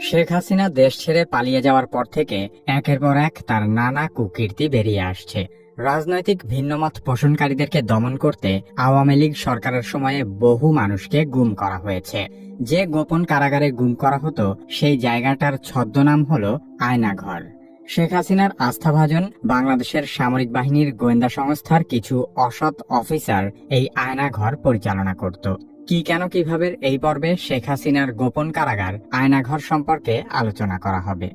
শেখ হাসিনা দেশ ছেড়ে পালিয়ে যাওয়ার পর থেকে একের পর এক তার নানা কুকীর্তি বেরিয়ে আসছে। রাজনৈতিক ভিন্নমত পোষণকারীদেরকে দমন করতে আওয়ামী লীগ সরকারের সময়ে বহু মানুষকে গুম করা হয়েছে। যে গোপন কারাগারে গুম করা হতো সেই জায়গাটার ছদ্মনাম হলো আয়নাঘর। শেখ হাসিনার আস্থাভাজন বাংলাদেশের সামরিক বাহিনীর গোয়েন্দা সংস্থার কিছু অসৎ অফিসার এই আয়নাঘর পরিচালনা করত। কি কেন কিভাবে এই পর্বে শেখ হাসিনার গোপন কারাগার আয়নাঘর সম্পর্কে আলোচনা করা হবে।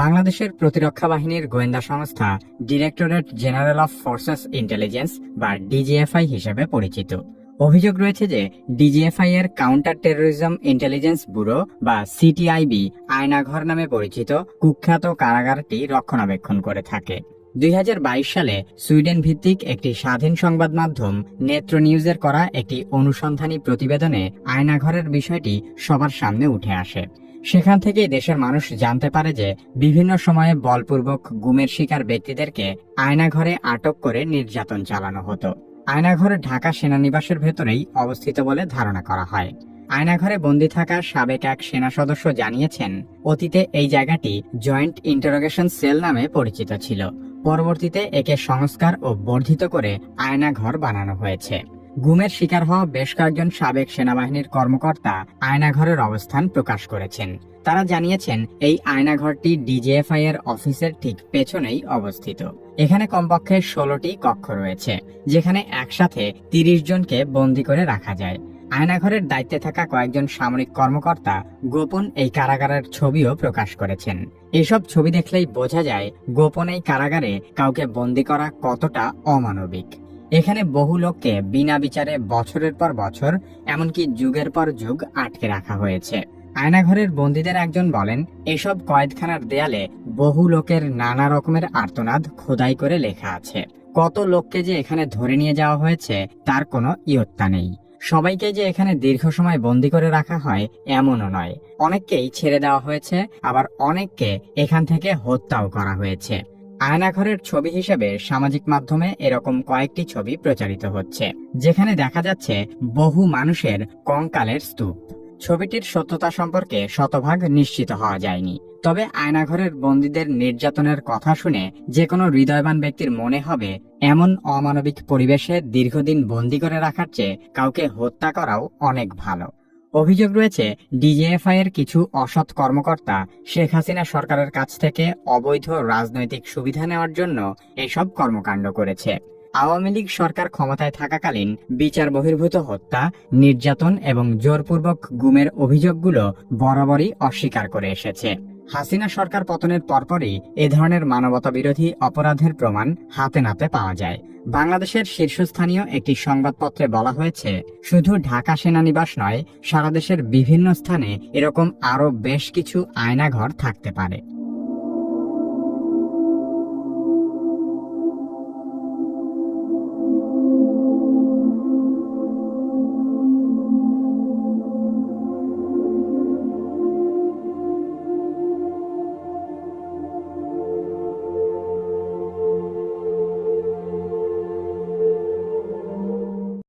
বাংলাদেশের প্রতিরক্ষা বাহিনীর গোয়েন্দা সংস্থা directorate general of forces intelligence বা ডিজিএফআই হিসেবে পরিচিত। অভিযোগ রয়েছে যে ডিজিএফআই এর কাউন্টার টেরোরিজম ইন্টেলিজেন্স ব্যুরো বা সিটিআইবি আয়নাঘর নামে পরিচিত কুখ্যাত কারাগারটি রক্ষণাবেক্ষণ করে থাকে। 2022 সালে সুইডেন ভিত্তিক একটি স্বাধীন সংবাদ মাধ্যম নেত্র নিউজের করা একটি অনুসন্ধানী প্রতিবেদনে আয়নাঘরের বিষয়টি সবার সামনে উঠে আসে। সেখান থেকে দেশের মানুষ জানতে পারে যে বিভিন্ন সময়ে বলপূর্বক গুমের শিকার ব্যক্তিদেরকে আয়নাঘরে আটক করে নির্যাতন চালানো হতো। আয়নাঘর ঢাকা সেনানিবাসের ভেতরেই অবস্থিত বলে ধারণা করা হয়। আয়নাঘরে বন্দী থাকা সাবেক এক সেনা সদস্য জানিয়েছেন, অতীতে এই জায়গাটি জয়েন্ট ইন্টারোগেশন সেল নামে পরিচিত ছিল। পরবর্তীতে একে সংস্কার ও বর্ধিত করে আয়নাঘর বানানো হয়েছে। গুমের শিকার হওয়া বেশ কয়েকজন সাবেক সেনাবাহিনীর কর্মকর্তা আয়নাঘরের অবস্থান প্রকাশ করেছেন। তারা জানিয়েছেন এই আয়নাঘরটি ডিজিএফআই এর অফিসের ঠিক পেছনেই অবস্থিত। এখানে কমপক্ষে 16টি কক্ষ রয়েছে, যেখানে একসাথে 30 জনকে বন্দী করে রাখা যায়। আয়নাঘরের দায়িত্বে থাকা কয়েকজন সামরিক কর্মকর্তা গোপন এই কারাগারের ছবিও প্রকাশ করেছেন। এসব ছবি দেখলেই বোঝা যায় গোপন এই কারাগারে কাউকে বন্দী করা কতটা অমানবিক। এখানে বহু লোককে বিনা বিচারে বছরের পর বছর, এমনকি যুগের পর যুগ আটকে রাখা হয়েছে। আয়নাঘরের বন্দীদের একজন বলেন, এসব কয়েদখানার দেয়ালে বহু লোকের নানা রকমের আর্তনাদ খোদাই করে লেখা আছে। কত লোককে যে এখানে ধরে নিয়ে যাওয়া হয়েছে তার কোনো ইয়ত্তা নেই। সবাইকে যে এখানে দীর্ঘ সময় বন্দী করে রাখা হয় এমনও নয়। অনেককেই ছেড়ে দেওয়া হয়েছে, আবার অনেককে এখান থেকে হত্যাও করা হয়েছে। আয়নাঘরের ছবি হিসেবে সামাজিক মাধ্যমে এরকম কয়েকটি ছবি প্রচারিত হচ্ছে, যেখানে দেখা যাচ্ছে বহু মানুষের কঙ্কালের স্তূপ। ছবিটির সত্যতা সম্পর্কে শতভাগ নিশ্চিত হওয়া যায়নি, তবে আয়নাঘরের বন্দীদের নির্যাতনের কথা শুনে যে কোনো হৃদয়বান ব্যক্তির মনে হবে এমন অমানবিক পরিবেশে দীর্ঘদিন বন্দী করে রাখার চেয়ে কাউকে হত্যা করাও অনেক ভালো। অভিযোগ রয়েছে ডিজিএফআই এর কিছু অসৎ কর্মকর্তা শেখ হাসিনা সরকারের কাছ থেকে অবৈধ রাজনৈতিক সুবিধা নেওয়ার জন্য এসব কর্মকাণ্ড করেছে। আওয়ামী লীগ সরকার ক্ষমতায় থাকাকালীন বিচার বহির্ভূত হত্যা, নির্যাতন এবং জোরপূর্বক গুমের অভিযোগগুলো বরাবরই অস্বীকার করে এসেছে। হাসিনা সরকার পতনের পরপরই এ ধরনের মানবতা বিরোধী অপরাধের প্রমাণ হাতে নাতে পাওয়া যায়। বাংলাদেশের শীর্ষস্থানীয় একটি সংবাদপত্রে বলা হয়েছে, শুধু ঢাকা সেনানিবাস নয়, সারা দেশের বিভিন্ন স্থানে এরকম আরও বেশ কিছু আয়নাঘর থাকতে পারে।